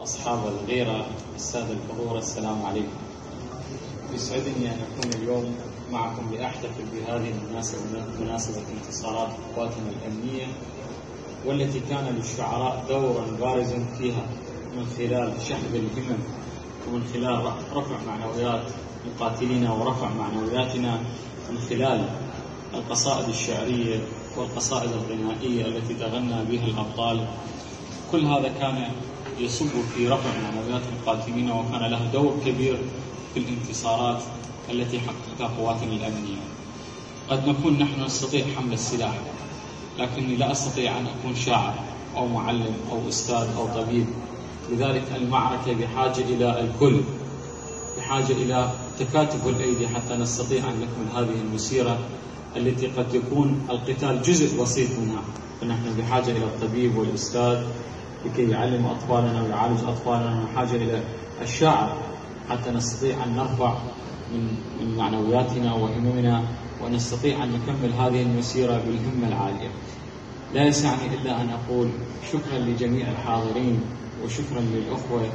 أصحاب الغيرة، السادة الحضور، السلام عليكم. يسعدني أن أكون اليوم معكم لأحتفل بهذه مناسبة انتصارات قواتنا الأمنية، والتي كان للشعراء دور بارز فيها من خلال شحذ الهمم ومن خلال رفع معنويات مقاتلينا ورفع معنوياتنا من خلال القصائد الشعرية والقصائد الغنائية التي تغنى بها الأبطال. كل هذا كان يصب في رفع معنويات القاتلين، وكان له دور كبير في الانتصارات التي حققتها قواتنا الأمنية. قد نكون نحن نستطيع حمل السلاح، لكني لا أستطيع أن أكون شاعر أو معلم أو أستاذ أو طبيب. لذلك المعركة بحاجة إلى الكل، بحاجة إلى تكاتف الأيدي حتى نستطيع أن نكمل هذه المسيرة التي قد يكون القتال جزء بسيط منها. فنحن بحاجة إلى الطبيب والأستاذ لكي يعلم أطفالنا ويعالج أطفالنا، وحاجة إلى الشاعر حتى نستطيع أن نرفع من معنوياتنا وهممنا، ونستطيع أن نكمل هذه المسيرة بالهمة العالية. لا يسعني إلا أن أقول شكرا لجميع الحاضرين، وشكرا للأخوة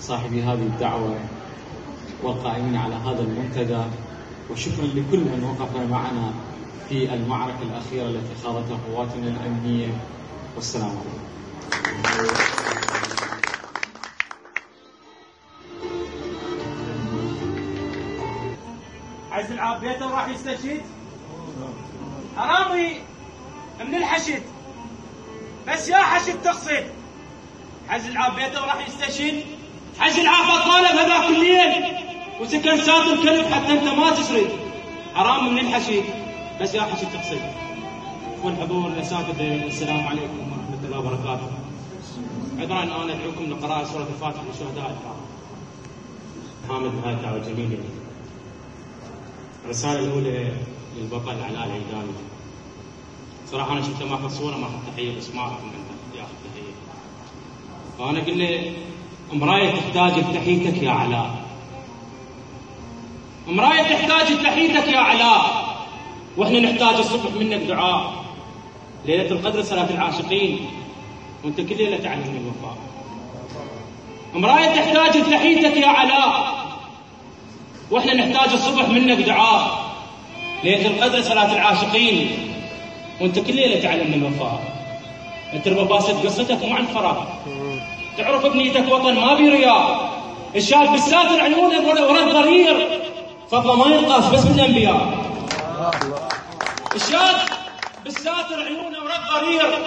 صاحبي هذه الدعوة والقائمين على هذا المنتدى، وشكرا لكل من وقف معنا في المعركة الأخيرة التي خاضتها قواتنا الأمنية. والسلام عليكم. عز العاب بيته وراح يستشهد، حرامي من الحشد، بس يا حشد تقصد. عز العاب بيته وراح يستشهد، عز العاب طالب هذاك الليل وسكن ساد الكلب حتى انت ما تشرد. حرامي من الحشد، بس يا حشد تقصد. والحضور الاساتذه، السلام عليكم ورحمه الله وبركاته. عذرا انا ادعوكم لقراءه سوره الفاتحه لشهداء الكرام. حامد بهاي الدعوه الجميله. الرساله الاولى للبطل علاء العيداني. صراحه انا شفت ماخذ صوره ماخذ تحيه، بس ما اعرف من ياخذ تحيه. فانا اقول له امرايه تحتاج لتحيتك يا علاء، امرايه تحتاج لتحيتك يا علاء، واحنا نحتاج الصبح منك دعاء. ليله القدر صلاه العاشقين، وانت كل ليله تعلمني الوفاء. امرايه تحتاج لتحيتك يا علاء، واحنا نحتاج الصبح منك دعاء. ليله القدر صلاه العاشقين، وانت كل ليله تعلمني الوفاء. انت مباسط قصتك مو عن فراغ، تعرف بنيتك وطن ما بي رياء. الشاب بالساتر عيونه ورا الضرير، فضله ما ينقاس بس بالانبياء. الشاب بالساتر عيونه ورا الضرير،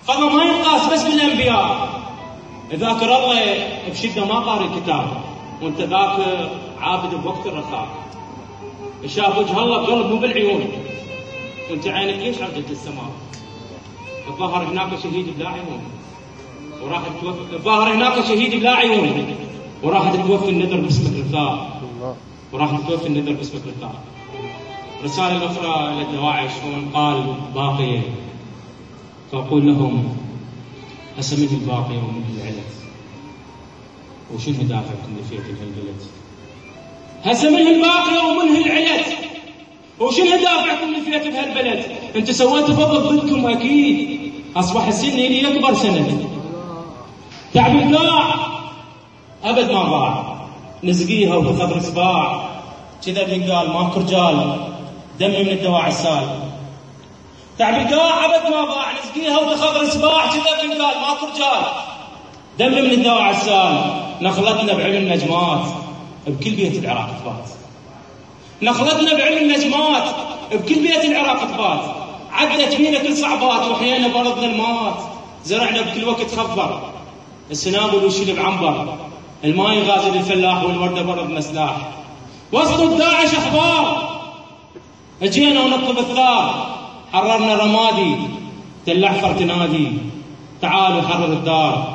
فضله ما ينقاس بس بالانبياء. ذاكر الله بشده ما قاري الكتاب، وانت ذاكر عابد بوقت الرخاء. الشاب وجه الله بقلب مو بالعيون، وانت عينك ليش عرجت السماء. الظاهر هناك شهيد بلا عيون وراح توفي، الظاهر هناك شهيد بلا عيون وراح توفي النذر باسمك رثاء، وراح توفي النذر باسمك رثاء. الرسالة الأخرى للدواعش ومن قال باقية، فأقول لهم هسه منه الباقية ومنه العلت، وشنو دافعكم لفيت بهالبلد. هسه منه الباقية ومنه العلت، وشنو دافعكم لفيت بهالبلد. انت سويتوا فضل ضدكم اكيد، اصبح السن لي يكبر سند. تعب القاع ابد ما ضاع، نزقيها وتخضر صباع. كذا اللي قال ماكو رجال دمي من الدواعي السال. تعب القاع ابد ما ضاع، نزقيها وتخضر صباع. كذا اللي قال ماكو رجال دمي من الدواعي السال. نخلتنا بعلم النجمات بكل بيت العراق تبات، نخلتنا بعلم النجمات بكل بيت العراق تبات. عدت فينا كل صعبات وحيينا برد ظلمات، زرعنا بكل وقت خضر السنابل والشلب عنبر. الماي غازل الفلاح والورده برد مسلاح. وسط الداعش اخبار، اجينا ونطلب الثار. حررنا رمادي تل احفر تنادي، تعالوا حرر الدار.